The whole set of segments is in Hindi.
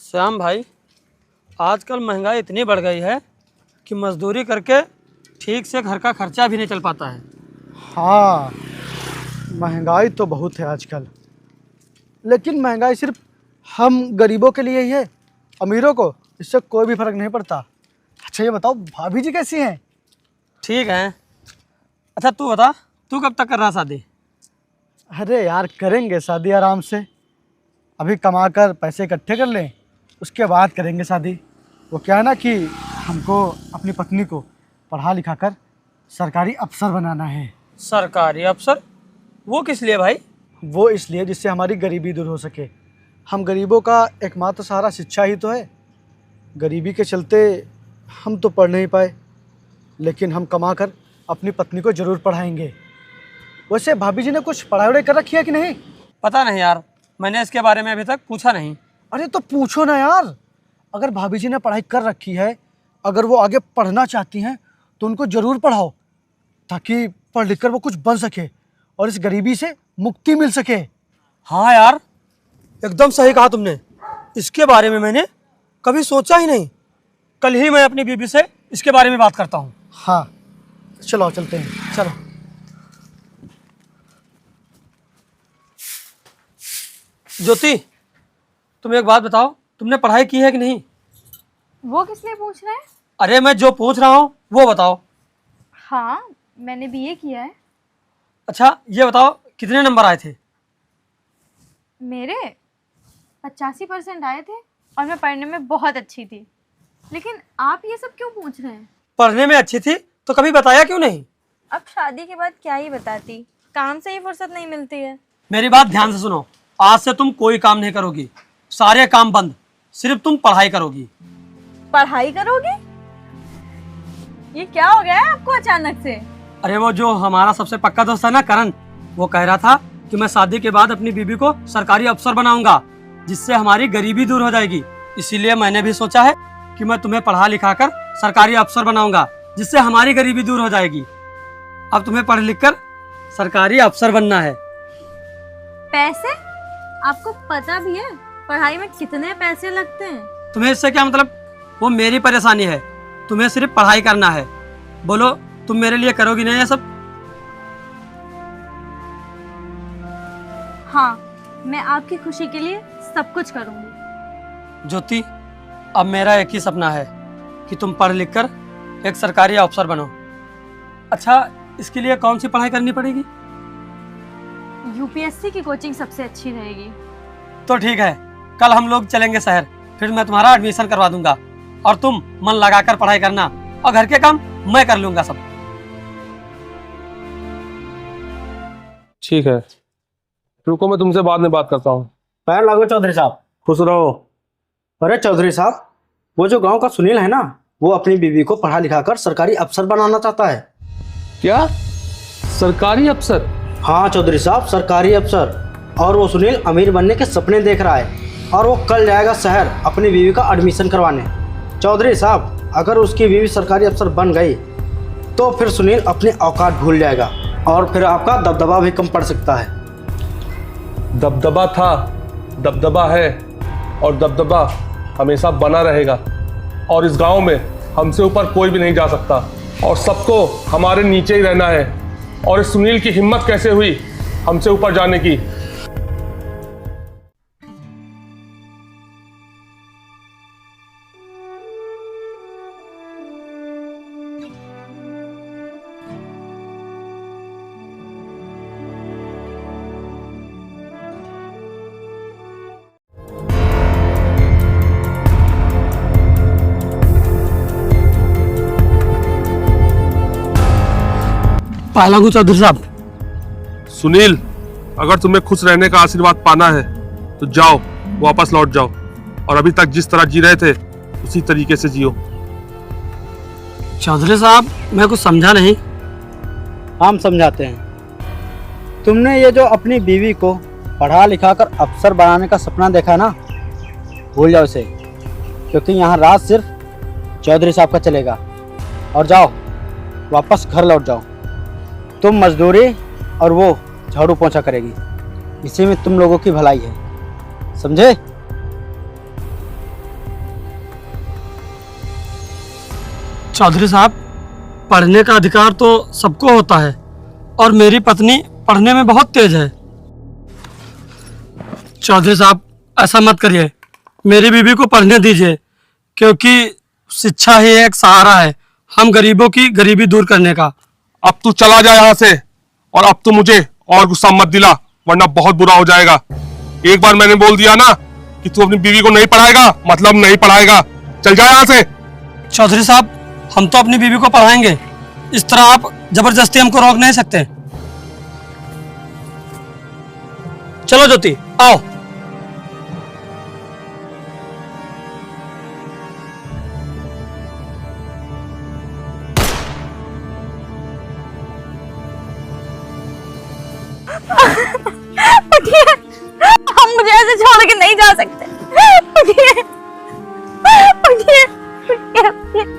श्याम भाई, आजकल महंगाई इतनी बढ़ गई है कि मजदूरी करके ठीक से घर का खर्चा भी नहीं चल पाता है। हाँ, महंगाई तो बहुत है आजकल, लेकिन महंगाई सिर्फ हम गरीबों के लिए ही है, अमीरों को इससे कोई भी फर्क नहीं पड़ता। अच्छा ये बताओ, भाभी जी कैसी हैं? ठीक है। अच्छा तू बता, तू कब तक कर रहा शादी? अरे यार, करेंगे शादी आराम से। अभी कमा कर पैसे इकट्ठे कर लें, उसके बाद करेंगे शादी। वो क्या है ना कि हमको अपनी पत्नी को पढ़ा लिखा कर सरकारी अफसर बनाना है। सरकारी अफसर? वो किस लिए भाई? वो इसलिए जिससे हमारी गरीबी दूर हो सके। हम गरीबों का एकमात्र सहारा शिक्षा ही तो है। गरीबी के चलते हम तो पढ़ नहीं पाए, लेकिन हम कमा कर अपनी पत्नी को ज़रूर पढ़ाएंगे। वैसे भाभी जी ने कुछ पढ़ाई वढ़ाई कर रखी है कि नहीं? पता नहीं यार, मैंने इसके बारे में अभी तक पूछा नहीं। अरे तो पूछो ना यार। अगर भाभी जी ने पढ़ाई कर रखी है, अगर वो आगे पढ़ना चाहती हैं तो उनको ज़रूर पढ़ाओ, ताकि पढ़ लिख कर वो कुछ बन सके और इस गरीबी से मुक्ति मिल सके। हाँ यार, एकदम सही कहा तुमने। इसके बारे में मैंने कभी सोचा ही नहीं। कल ही मैं अपनी बीबी से इसके बारे में बात करता हूँ। हाँ चलो चलते हैं, चलो। ज्योति, तुम एक बात बताओ, तुमने पढ़ाई की है कि नहीं? वो किस लिए पूछ रहे हैं? अरे मैं जो पूछ रहा हूँ वो बताओ। हाँ, मैंने बीए किया है। अच्छा ये बताओ, कितने नंबर आए थे? मेरे 85% आए थे और मैं पढ़ने में बहुत अच्छी थी। लेकिन आप ये सब क्यों पूछ रहे हैं? पढ़ने में अच्छी थी तो कभी बताया क्यों नहीं? अब शादी के बाद क्या ही बताती, काम से ही फुर्सत नहीं मिलती है। मेरी बात ध्यान से सुनो, आज से तुम कोई काम नहीं करोगी, सारे काम बंद, सिर्फ तुम पढ़ाई करोगी। पढ़ाई करोगे? ये क्या हो गया है आपको अचानक से? अरे वो जो हमारा सबसे पक्का दोस्त है ना करण, वो कह रहा था कि मैं शादी के बाद अपनी बीबी को सरकारी अफसर बनाऊंगा, जिससे हमारी गरीबी दूर हो जाएगी। इसीलिए मैंने भी सोचा है कि मैं तुम्हें पढ़ा लिखा कर सरकारी अफसर बनाऊंगा, जिससे हमारी गरीबी दूर हो जाएगी। अब तुम्हें पढ़ लिख कर सरकारी अफसर बनना है। पैसे? आपको पता भी है पढ़ाई में कितने पैसे लगते हैं? तुम्हें इससे क्या मतलब? वो मेरी परेशानी है, तुम्हें सिर्फ पढ़ाई करना है। बोलो, तुम मेरे लिए करोगी नहीं ये सब? हाँ, मैं आपकी खुशी के लिए सब कुछ करूंगी। ज्योति, अब मेरा एक ही सपना है कि तुम पढ़ लिख कर एक सरकारी अफसर बनो। अच्छा, इसके लिए कौन सी पढ़ाई करनी पड़ेगी? यूपीएससी की कोचिंग सबसे अच्छी रहेगी। तो ठीक है, कल हम लोग चलेंगे शहर, फिर मैं तुम्हारा एडमिशन करवा दूंगा और तुम मन लगाकर पढ़ाई करना और घर के काम मैं कर लूंगा सब। ठीक है, रुको, मैं तुमसे बाद में बात करता हूँ। पैर लागो चौधरी साहब, खुश रहो। अरे चौधरी साहब, वो जो गांव का सुनील है ना, वो अपनी बीवी को पढ़ा लिखा कर सरकारी अफसर बनाना चाहता है। क्या? सरकारी अफसर? हाँ चौधरी साहब, सरकारी अफसर। और वो सुनील अमीर बनने के सपने देख रहा है और वो कल जाएगा शहर अपनी बीवी का एडमिशन करवाने। चौधरी साहब, अगर उसकी बीवी सरकारी अफसर बन गई तो फिर सुनील अपनी औकात भूल जाएगा और फिर आपका दबदबा भी कम पड़ सकता है। दबदबा था, दबदबा है और दबदबा हमेशा बना रहेगा। और इस गांव में हमसे ऊपर कोई भी नहीं जा सकता और सबको हमारे नीचे ही रहना है। और इस सुनील की हिम्मत कैसे हुई हमसे ऊपर जाने की? पालागू चौधरी साहब। सुनील, अगर तुम्हें खुश रहने का आशीर्वाद पाना है तो जाओ, वापस लौट जाओ और अभी तक जिस तरह जी रहे थे उसी तरीके से जियो। चौधरी साहब, मैं कुछ समझा नहीं। हम समझाते हैं। तुमने ये जो अपनी बीवी को पढ़ा लिखा कर अफसर बनाने का सपना देखा है ना, भूल जाओ इसे, क्योंकि यहाँ राज सिर्फ चौधरी साहब का चलेगा। और जाओ, वापस घर लौट जाओ। तुम मजदूरी और वो झाड़ू पोंछा करेगी, इसी में तुम लोगों की भलाई है, समझे? चौधरी साहब, पढ़ने का अधिकार तो सबको होता है और मेरी पत्नी पढ़ने में बहुत तेज है। चौधरी साहब, ऐसा मत करिए, मेरी बीवी को पढ़ने दीजिए, क्योंकि शिक्षा ही एक सहारा है हम गरीबों की गरीबी दूर करने का। अब तू चला जा यहाँ से, और अब तू मुझे और गुस्सा मत दिला, वरना बहुत बुरा हो जाएगा। एक बार मैंने बोल दिया ना कि तू अपनी बीवी को नहीं पढ़ाएगा, मतलब नहीं पढ़ाएगा। चल जा यहाँ से। चौधरी साहब, हम तो अपनी बीवी को पढ़ाएंगे, इस तरह आप जबरदस्ती हमको रोक नहीं सकते। चलो ज्योति, आओ। उठिए, हम मुझे ऐसे छोड़ के नहीं जा सकते। उठिए, उठिए, उठिए, उठिए।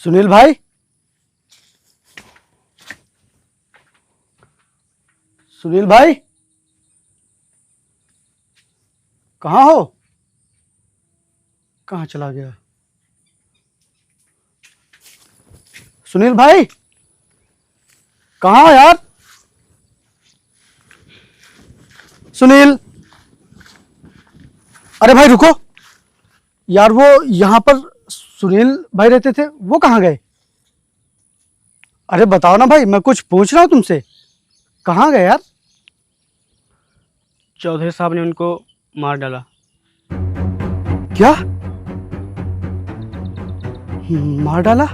सुनील भाई, सुनील भाई, कहाँ हो? कहाँ चला गया सुनील भाई? कहाँ हो यार? सुनील, अरे भाई रुको यार, वो यहाँ पर सुनील भाई रहते थे, वो कहाँ गए? अरे बताओ ना भाई, मैं कुछ पूछ रहा हूँ तुमसे, कहाँ गए यार? चौधरी साहब ने उनको मार डाला। क्या मार डाला?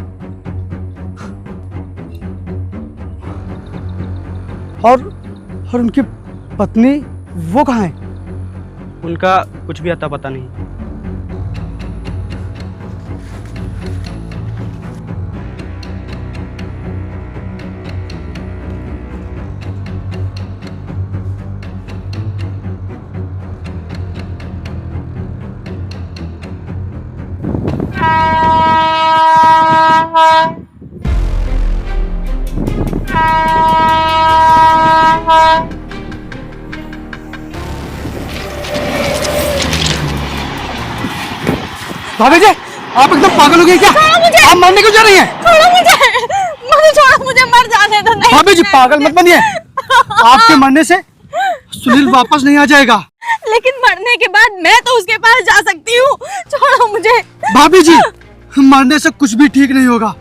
और उनकी पत्नी वो कहाँ है? उनका कुछ भी अता पता नहीं। भाभी जी, आप एकदम पागल हो गए क्या? आप मरने क्यों जा रही हैं? छोड़ो मुझे छोड़ो, मुझे मर जाने दो। नहीं, भाभी जी पागल मत बनिए, आपके मरने से सुनील वापस नहीं आ जाएगा। लेकिन मरने के बाद मैं तो उसके पास जा सकती हूँ। छोड़ो मुझे। भाभी जी, मरने से कुछ भी ठीक नहीं होगा।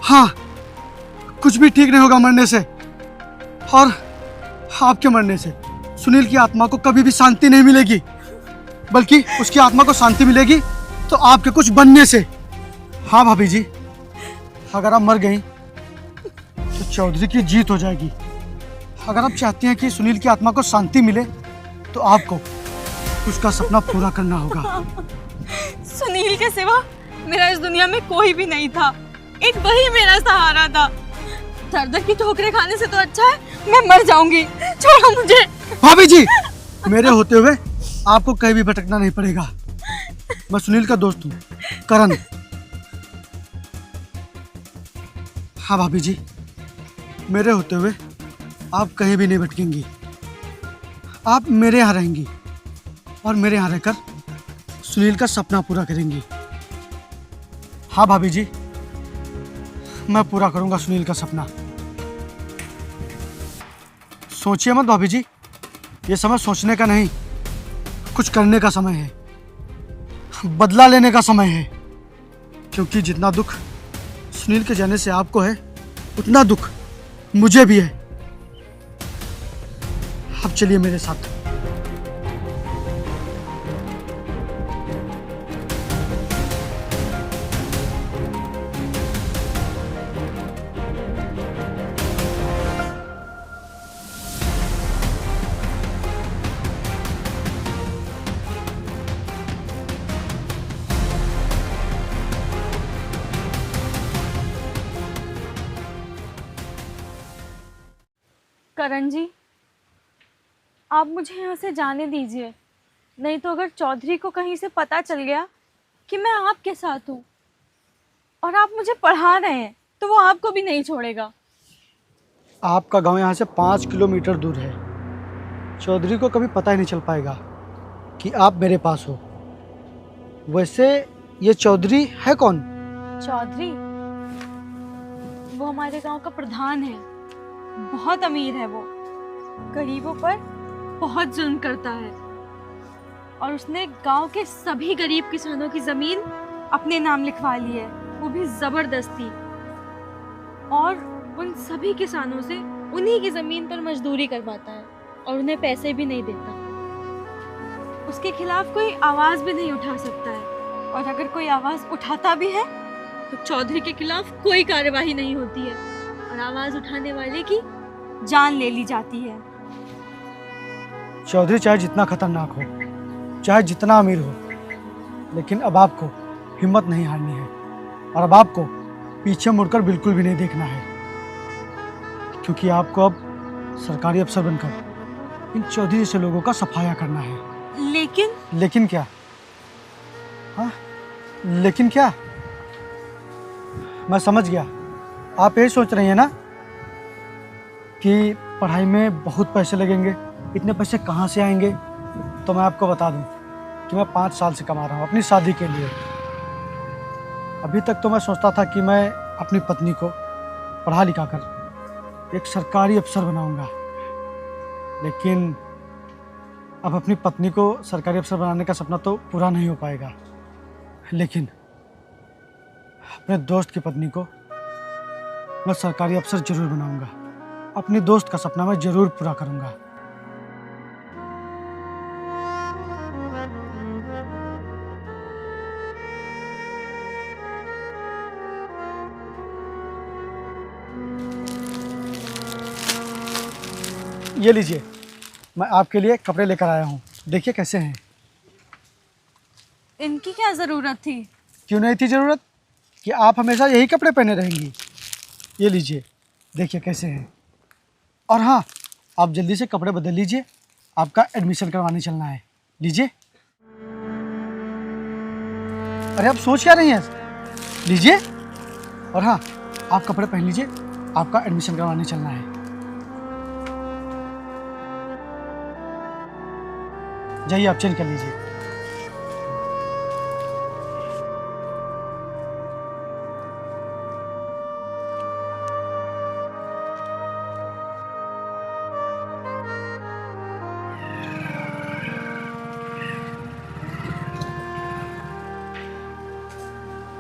हाँ, कुछ भी ठीक नहीं होगा मरने से, और आपके मरने से सुनील की आत्मा को कभी भी शांति नहीं मिलेगी, बल्कि उसकी आत्मा को शांति मिलेगी तो आपके कुछ बनने से। हाँ भाभी जी, अगर आप मर गई तो चौधरी की जीत हो जाएगी। अगर आप चाहती हैं कि सुनील की आत्मा को शांति मिले तो आपको उसका सपना पूरा करना होगा। सुनील के सिवा मेरा इस दुनिया में कोई भी नहीं था, एक वही मेरा सहारा था। दर दर की ठोकरें खाने से तो अच्छा है मैं मर जाऊंगी। छोड़ो मुझे। भाभी जी, मेरे होते हुए आपको कहीं भी भटकना नहीं पड़ेगा। मैं सुनील का दोस्त हूँ, करण। हाँ भाभी जी, मेरे होते हुए आप कहीं भी नहीं भटकेंगी। आप मेरे यहाँ रहेंगी और मेरे यहाँ रहकर सुनील का सपना पूरा करेंगी। हाँ भाभी जी, मैं पूरा करूँगा सुनील का सपना। सोचिए मत भाभी जी, ये समय सोचने का नहीं, कुछ करने का समय है, बदला लेने का समय है। क्योंकि जितना दुख सुनील के जाने से आपको है, उतना दुख मुझे भी है। अब चलिए मेरे साथ। करण जी, आप मुझे यहाँ से जाने दीजिए, नहीं तो अगर चौधरी को कहीं से पता चल गया कि मैं आपके साथ हूँ और आप मुझे पढ़ा रहे हैं तो वो आपको भी नहीं छोड़ेगा। आपका गांव यहाँ से 5 किलोमीटर दूर है। चौधरी को कभी पता ही नहीं चल पाएगा कि आप मेरे पास हो। वैसे ये चौधरी है कौन? चौधरी वो हमारे गांव का प्रधान है, बहुत अमीर है। वो गरीबों पर बहुत जुल्म करता है और उसने गांव के सभी गरीब किसानों की जमीन अपने नाम लिखवा ली है, वो भी जबरदस्ती। और उन सभी किसानों से उन्हीं की जमीन पर मजदूरी करवाता है और उन्हें पैसे भी नहीं देता। उसके खिलाफ कोई आवाज भी नहीं उठा सकता है, और अगर कोई आवाज उठाता भी है तो चौधरी के खिलाफ कोई कार्यवाही नहीं होती है और आवाज उठाने वाले की जान ले ली जाती है। चौधरी चाहे जितना खतरनाक हो, चाहे जितना अमीर हो, लेकिन अब आपको हिम्मत नहीं हारनी है और अब आपको पीछे मुड़कर बिल्कुल भी नहीं देखना है, क्योंकि आपको अब सरकारी अफसर बनकर इन चौधरी जैसे लोगों का सफाया करना है। लेकिन क्या? हाँ, लेकिन क्या? मैं समझ गया। आप यही सोच रही हैं ना कि पढ़ाई में बहुत पैसे लगेंगे, इतने पैसे कहाँ से आएंगे? तो मैं आपको बता दूं कि मैं 5 साल से कमा रहा हूँ अपनी शादी के लिए। अभी तक तो मैं सोचता था कि मैं अपनी पत्नी को पढ़ा लिखा कर एक सरकारी अफसर बनाऊंगा, लेकिन अब अपनी पत्नी को सरकारी अफसर बनाने का सपना तो पूरा नहीं हो पाएगा, लेकिन अपने दोस्त की पत्नी को मैं सरकारी अफसर जरूर बनाऊंगा। अपने दोस्त का सपना मैं जरूर पूरा करूंगा। ये लीजिए, मैं आपके लिए कपड़े लेकर आया हूँ, देखिए कैसे हैं। इनकी क्या जरूरत थी? क्यों नहीं थी ज़रूरत कि आप हमेशा यही कपड़े पहने रहेंगी। ये लीजिए, देखिए कैसे हैं। और हाँ, आप जल्दी से कपड़े बदल लीजिए, आपका एडमिशन करवाने चलना है। लीजिए। अरे आप सोच क्या रही हैं? लीजिए। और हाँ, आप कपड़े पहन लीजिए, आपका एडमिशन करवाने चलना है। जाइए, आप चेंज कर लीजिए।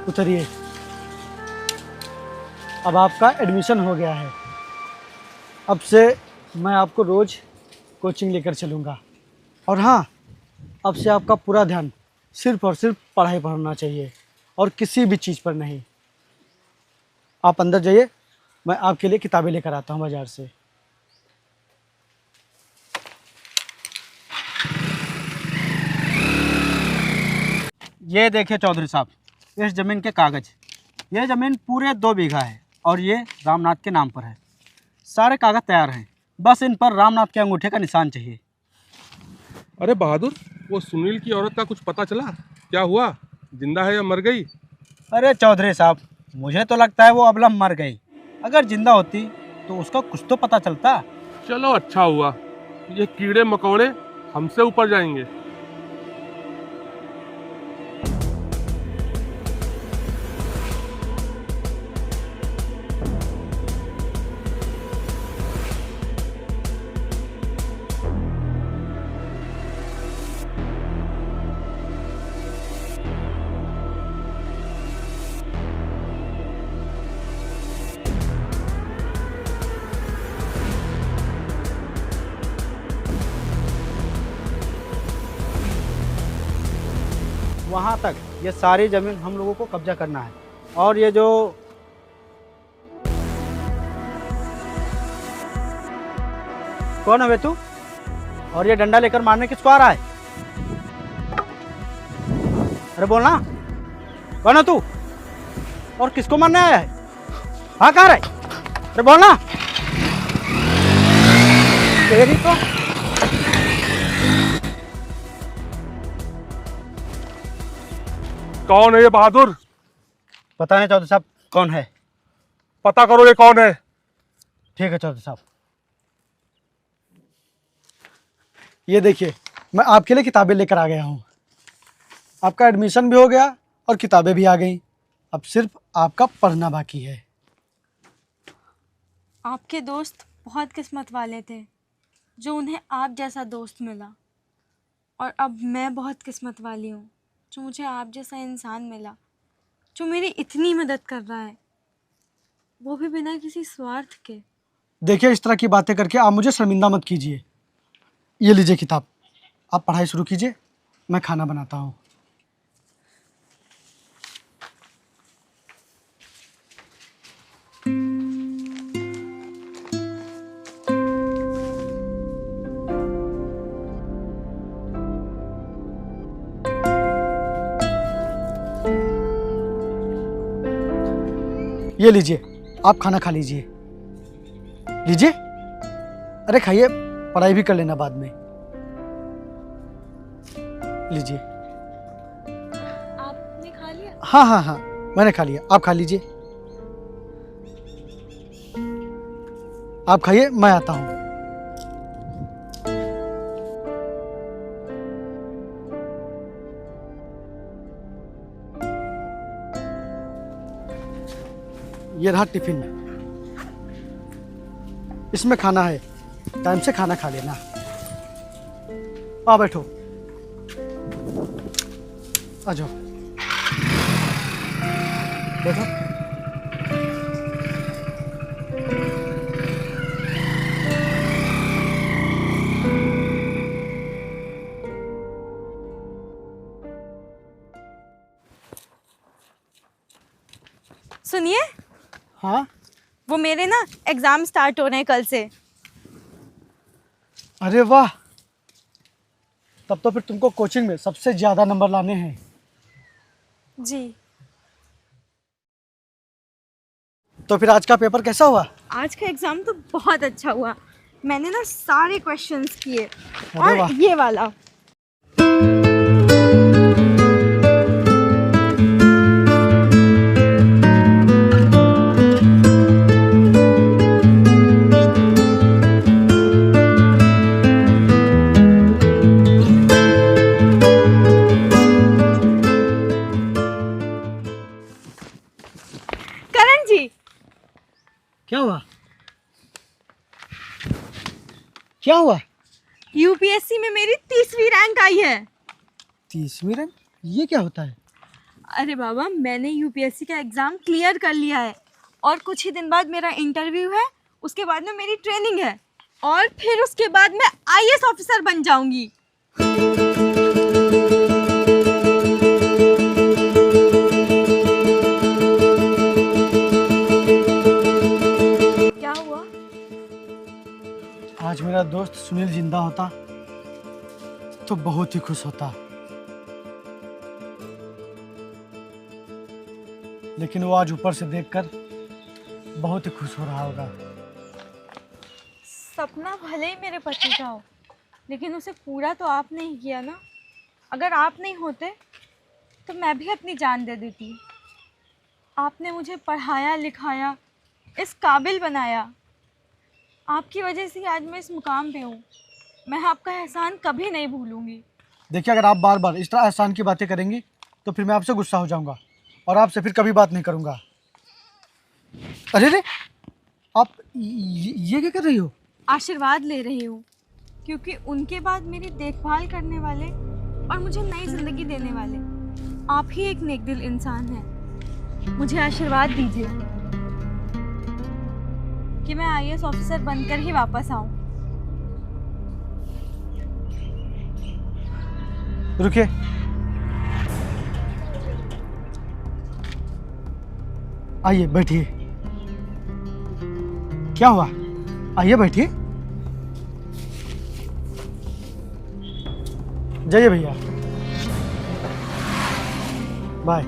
उतरिए। अब आपका एडमिशन हो गया है। अब से मैं आपको रोज़ कोचिंग लेकर चलूँगा। और हाँ, अब से आपका पूरा ध्यान सिर्फ और सिर्फ पढ़ाई पर होना चाहिए और किसी भी चीज़ पर नहीं। आप अंदर जाइए, मैं आपके लिए किताबें लेकर आता हूँ बाज़ार से। ये देखिए चौधरी साहब, इस ज़मीन के कागज़। ये ज़मीन पूरे 2 बीघा है और ये रामनाथ के नाम पर है। सारे कागज़ तैयार हैं, बस इन पर रामनाथ के अंगूठे का निशान चाहिए। अरे बहादुर, वो सुनील की औरत का कुछ पता चला? क्या हुआ, जिंदा है या मर गई? अरे चौधरी साहब, मुझे तो लगता है वो अबला मर गई। अगर जिंदा होती तो उसका कुछ तो पता चलता। चलो अच्छा हुआ, ये कीड़े मकोड़े हमसे ऊपर जाएंगे। वहाँ तक ये सारी ज़मीन हम लोगों को कब्जा करना है। और ये जो कौन है बे तू? और ये डंडा लेकर मारने किसको आ रहा है? अरे बोलना, कौन है तू और किसको मारने आया है? हाँ, कहाँ है? अरे बोलना। तेरी तो कौन है ये बहादुर? पता नहीं चौधरी साहब कौन है। पता करो ये कौन है। ठीक है चौधरी साहब। ये देखिए, मैं आपके लिए किताबें लेकर आ गया हूँ। आपका एडमिशन भी हो गया और किताबें भी आ गई। अब सिर्फ आपका पढ़ना बाकी है। आपके दोस्त बहुत किस्मत वाले थे जो उन्हें आप जैसा दोस्त मिला, और अब मैं बहुत किस्मत वाली हूँ जो मुझे आप जैसा इंसान मिला जो मेरी इतनी मदद कर रहा है, वो भी बिना किसी स्वार्थ के। देखिए, इस तरह की बातें करके आप मुझे शर्मिंदा मत कीजिए। ये लीजिए किताब, आप पढ़ाई शुरू कीजिए, मैं खाना बनाता हूँ। ये लीजिए, आप खाना खा लीजिए। लीजिए, अरे खाइए, पढ़ाई भी कर लेना बाद में। लीजिए। आपने खा लिया? हाँ हाँ हाँ, मैंने खा लिया, आप खा लीजिए। आप खाइए, मैं आता हूँ। ये रहा टिफिन, इसमें खाना है, टाइम से खाना खा लेना। आ बैठो, आ जाओ, बैठो। सुनिए, हाँ, वो मेरे ना एग्ज़ाम स्टार्ट हो रहे हैं कल से। अरे वाह, तब तो फिर तुमको कोचिंग में सबसे ज्यादा नंबर लाने हैं। जी। तो फिर आज का पेपर कैसा हुआ? आज का एग्ज़ाम तो बहुत अच्छा हुआ। मैंने ना सारे क्वेश्चंस किए, अरे वाह। और ये वाला। करण जी, क्या हुआ? क्या हुआ? यूपीएससी में मेरी 30वीं रैंक आई है। 30वीं रैंक? ये क्या होता है? अरे बाबा, मैंने यूपीएससी का एग्ज़ाम क्लियर कर लिया है, और कुछ ही दिन बाद मेरा इंटरव्यू है, उसके बाद में मेरी ट्रेनिंग है, और फिर उसके बाद मैं आईएएस ऑफिसर बन जाऊंगी। क्या हुआ? आज मेरा दोस्त सुनील जिंदा होता तो बहुत ही खुश होता, लेकिन वो आज ऊपर से देखकर बहुत ही खुश हो रहा होगा। सपना भले ही मेरे पति का हो, लेकिन उसे पूरा तो आपने ही किया ना। अगर आप नहीं होते तो मैं भी अपनी जान दे देती। आपने मुझे पढ़ाया लिखाया, इस काबिल बनाया। आपकी वजह से आज मैं इस मुकाम पे हूँ। मैं आपका एहसान कभी नहीं भूलूंगी। देखिए, अगर आप बार बार इस तरह एहसान की बातें करेंगी तो फिर मैं आपसे गुस्सा हो जाऊंगा और आपसे फिर कभी बात नहीं करूंगा। अरे रे, आप ये क्या कर रही हो? आशीर्वाद ले रही हूँ, क्योंकि उनके बाद मेरी देखभाल करने वाले और मुझे नई जिंदगी देने वाले आप ही एक नेक दिल इंसान हैं। मुझे आशीर्वाद दीजिए कि मैं आईएएस ऑफिसर बनकर ही वापस आऊँ। रुकिए, आइए बैठिए। क्या हुआ? आइए बैठिए। जाइए भैया, बाय।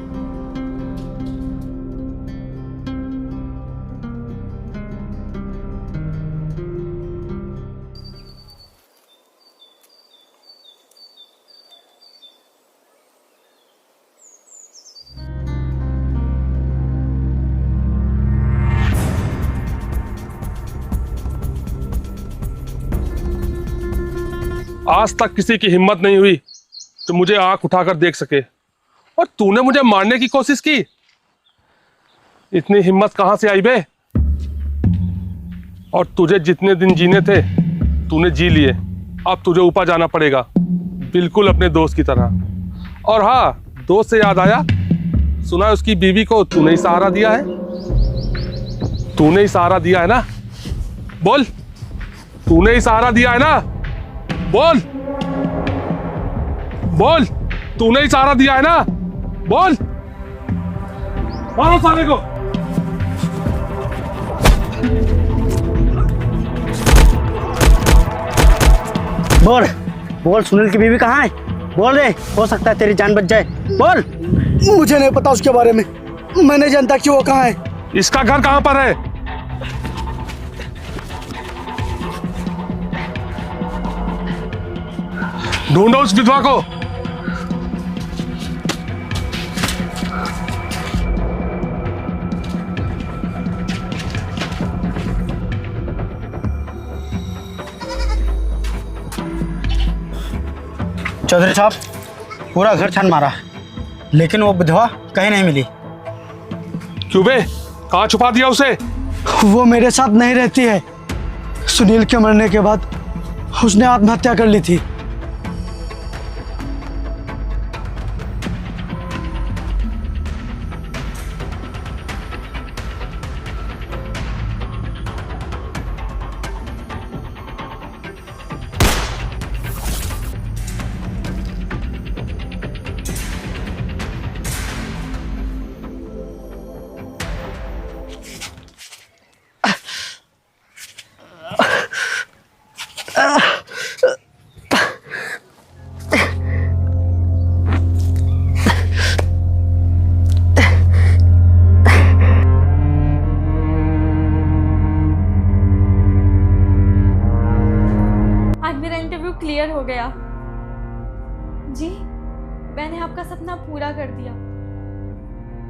आज तक किसी की हिम्मत नहीं हुई तो मुझे आंख उठाकर देख सके, और तूने मुझे मारने की कोशिश की। इतनी हिम्मत कहां से आई बे? और तुझे जितने दिन जीने थे तूने जी लिए, अब तुझे ऊपर जाना पड़ेगा, बिल्कुल अपने दोस्त की तरह। और हाँ, दोस्त से याद आया, सुना है उसकी बीवी को तूने ही सहारा दिया है। तूने ही सहारा दिया है ना? बोल, तूने ही सहारा दिया है ना? बोल बोल, तूने ही सहारा दिया है ना? बोल, मारो साले को। बोल बोल, सुनील की बीवी कहाँ है? बोल रे, हो सकता है तेरी जान बच जाए। बोल। मुझे नहीं पता उसके बारे में, मैं नहीं जानता कि वो कहाँ है। इसका घर कहां पर है? ढूंढो उस विधवा को। चौधरी साहब, पूरा घर छान मारा, लेकिन वो विधवा कहीं नहीं मिली। क्यों बे, कहां छुपा दिया उसे? वो मेरे साथ नहीं रहती है। सुनील के मरने के बाद उसने आत्महत्या कर ली थी। आज मेरा इंटरव्यू क्लियर हो गया जी। मैंने आपका सपना पूरा कर दिया,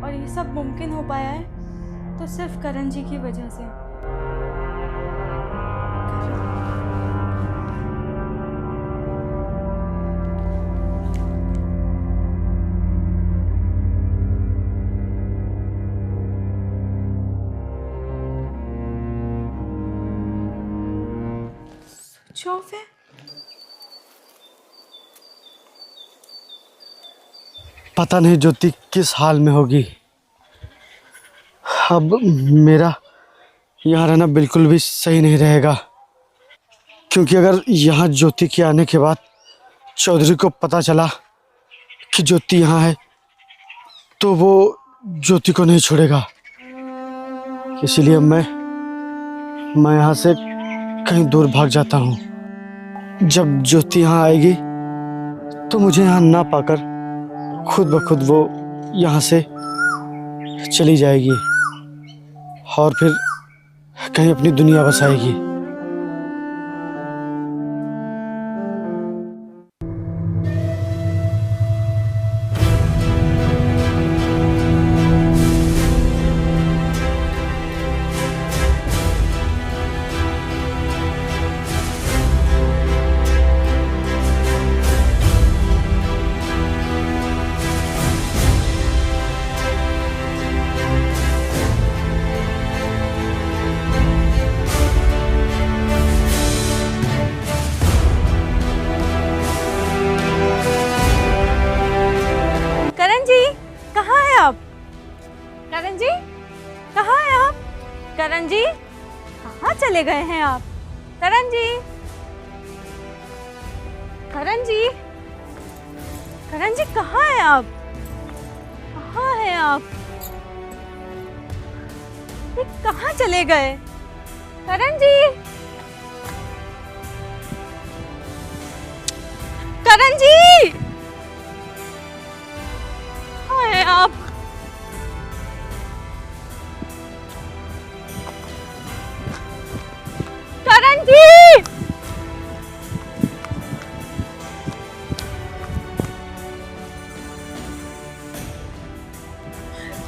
और ये सब मुमकिन हो पाया है तो सिर्फ करण जी की वजह से। स्विच ऑफ है। पता नहीं ज्योति किस हाल में होगी। अब मेरा यहाँ रहना बिल्कुल भी सही नहीं रहेगा, क्योंकि अगर यहाँ ज्योति के आने के बाद चौधरी को पता चला कि ज्योति यहाँ है तो वो ज्योति को नहीं छोड़ेगा। इसीलिए मैं यहाँ से कहीं दूर भाग जाता हूँ। जब ज्योति यहाँ आएगी तो मुझे यहाँ ना पाकर खुद ब खुद वो यहाँ से चली जाएगी और फिर कहीं अपनी दुनिया बसाएगी। करण जी, कहाँ हैं आप? करण जी, कहाँ हैं आप? करण जी, कहाँ चले गए हैं आप? करण जी, करण जी, करण जी, कहाँ हैं आप? कहाँ हैं आप? ये कहाँ चले गए? करण जी, करण जी, कहाँ हैं आप? करण जी,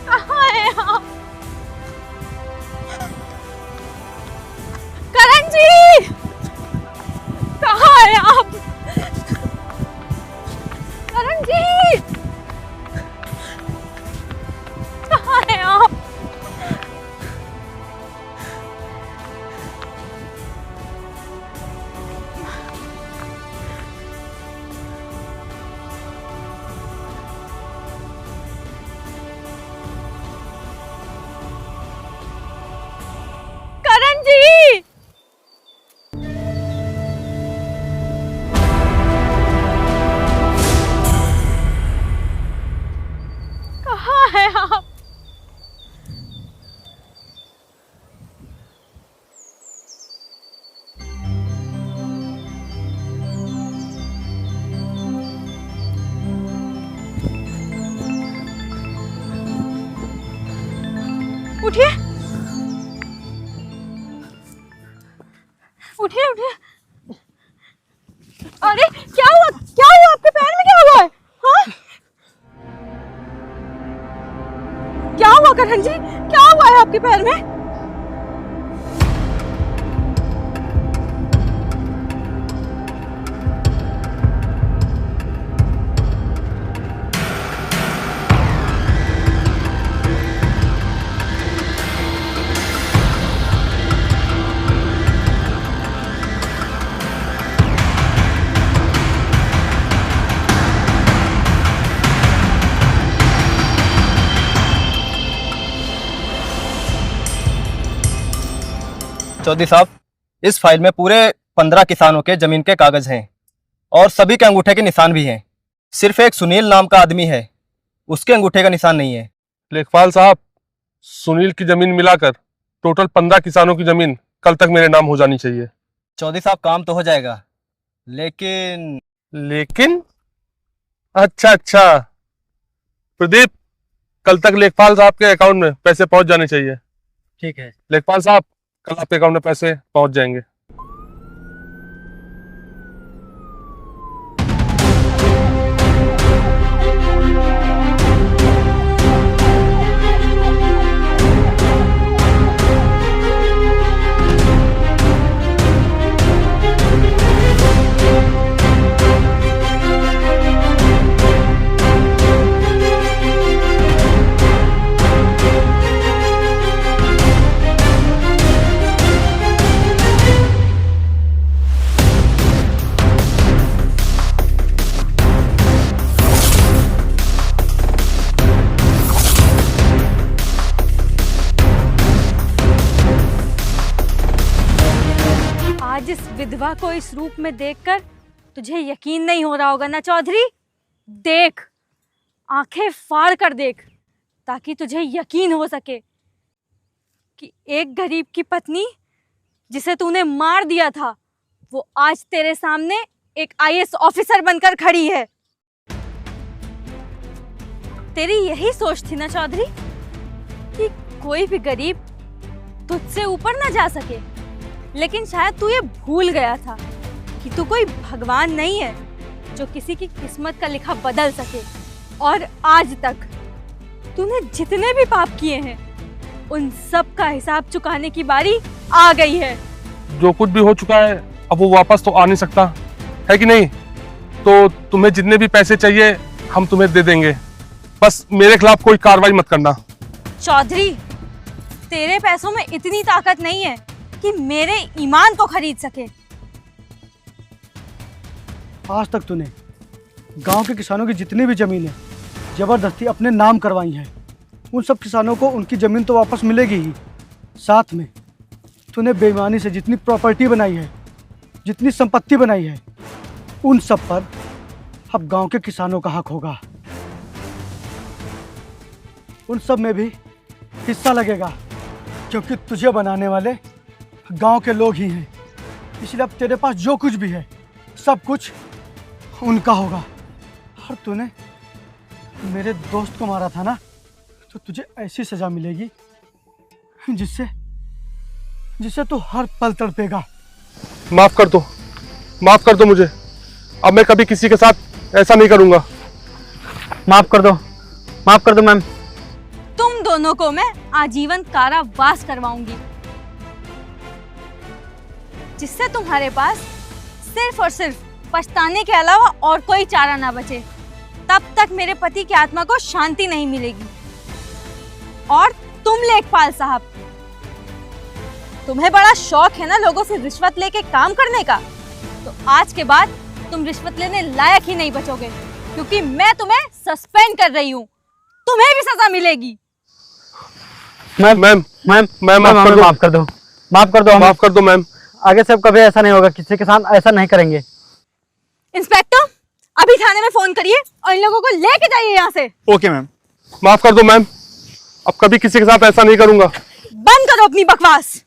कहाँ हैं आप? करण जी, कहाँ हैं आप? उठिए उठिए उठिए। अरे क्या हुआ आपके पैर में क्या हुआ है? हाँ क्या हुआ करण जी, क्या हुआ है आपके पैर में? चौधरी साहब, इस फाइल में पूरे 15 किसानों के जमीन के कागज हैं और सभी के अंगूठे के निशान भी हैं। सिर्फ एक सुनील नाम का आदमी है, उसके अंगूठे का निशान नहीं है। लेखपाल साहब, सुनील की जमीन मिलाकर टोटल 15 किसानों की जमीन कल तक मेरे नाम हो जानी चाहिए। चौधरी साहब, काम तो हो जाएगा, लेकिन अच्छा प्रदीप, कल तक लेखपाल साहब के अकाउंट में पैसे पहुंच जाने चाहिए। ठीक है। लेखपाल साहब, कल आपके अकाउंट में पैसे पहुंच जाएंगे। आज इस विधवा को इस रूप में देखकर तुझे यकीन नहीं हो रहा होगा ना चौधरी? देख, आंखें फाड़ कर देख, ताकि तुझे यकीन हो सके कि एक गरीब की पत्नी जिसे तूने मार दिया था, वो आज तेरे सामने एक आईएएस ऑफिसर बनकर खड़ी है। तेरी यही सोच थी ना चौधरी कि कोई भी गरीब तुझसे ऊपर ना जा सके, लेकिन शायद तू ये भूल गया था कि तू कोई भगवान नहीं है जो किसी की किस्मत का लिखा बदल सके। और आज तक तूने जितने भी पाप किए हैं, उन सब का हिसाब चुकाने की बारी आ गई है। जो कुछ भी हो चुका है अब वो वापस तो आ नहीं सकता है कि नहीं? तो तुम्हें जितने भी पैसे चाहिए हम तुम्हें दे देंगे, बस मेरे खिलाफ कोई कार्रवाई मत करना। चौधरी, तेरे पैसों में इतनी ताकत नहीं है कि मेरे ईमान को खरीद सके। आज तक तूने गांव के किसानों की जितनी भी ज़मीनें ज़बरदस्ती अपने नाम करवाई हैं, उन सब किसानों को उनकी ज़मीन तो वापस मिलेगी ही, साथ में तूने बेईमानी से जितनी प्रॉपर्टी बनाई है, जितनी संपत्ति बनाई है, उन सब पर अब गांव के किसानों का हक होगा। उन सब में भी हिस्सा लगेगा, क्योंकि तुझे बनाने वाले गांव के लोग ही हैं। इसलिए अब तेरे पास जो कुछ भी है सब कुछ उनका होगा। और तूने मेरे दोस्त को मारा था ना, तो तुझे ऐसी सजा मिलेगी जिससे तू हर पल तड़पेगा। माफ कर दो मुझे, अब मैं कभी किसी के साथ ऐसा नहीं करूंगा। माफ कर दो मैम। तुम दोनों को मैं आजीवन कारावास करवाऊंगी, जिससे तुम्हारे पास सिर्फ और सिर्फ पछताने के अलावा और कोई चारा ना बचे। तब तक मेरे पति की आत्मा को शांति नहीं मिलेगी। और तुम लेखपाल साहब, तुम्हें बड़ा शौक है ना लोगों से रिश्वत लेके काम करने का, तो आज के बाद तुम रिश्वत लेने लायक ही नहीं बचोगे, क्योंकि मैं तुम्हें सस्पेंड कर रही हूँ। तुम्हें भी सजा मिलेगी। मैम माफ कर दो मैम। आगे से अब कभी ऐसा नहीं होगा, किसी के साथ ऐसा नहीं करेंगे। इंस्पेक्टर, अभी थाने में फोन करिए और इन लोगों को लेके जाइए यहाँ से। Okay ma'am. माफ कर दो मैम, अब कभी किसी के साथ ऐसा नहीं करूंगा। बंद करो अपनी बकवास।